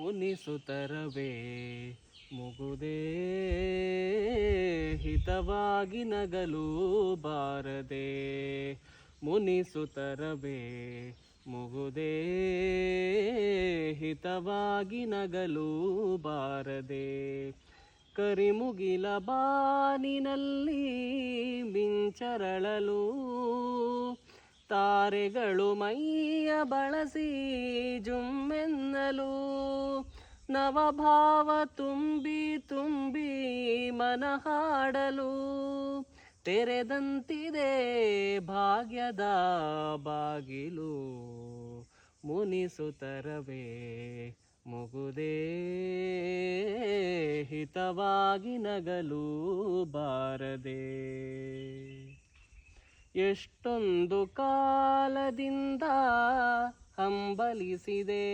ಮುನಿಸುತ್ತರವೇ ಮುಗುದೇ ಹಿತವಾಗಿ ನಗಲು ಬಾರದೆ ಮುನಿಸುತ್ತರವೇ ಮುಗುದೇ ಹಿತವಾಗಿ ನಗಲು ಬಾರದೆ ಕರಿಮುಗಿಲ ಬಾನಿನಲ್ಲಿ ಮಿಂಚರಳಲು ತಾರೆಗಳು ಮೈಯ ಬಳಸಿ ಜುಮ್ಮೆನ್ನಲು ನವಭಾವ ತುಂಬಿ ತುಂಬಿ ಮನ ಹಾಡಲು ತೆರೆದಂತಿದೆ ಭಾಗ್ಯದ ಬಾಗಿಲು ಮುನಿಸುತ್ತರವೇ ಮುಗುದೇ ಹಿತವಾಗಿ ನಗಲು ಬಾರದೆ ಎಷ್ಟೊಂದು ಕಾಲದಿಂದ ಹಂಬಲಿಸಿದೆ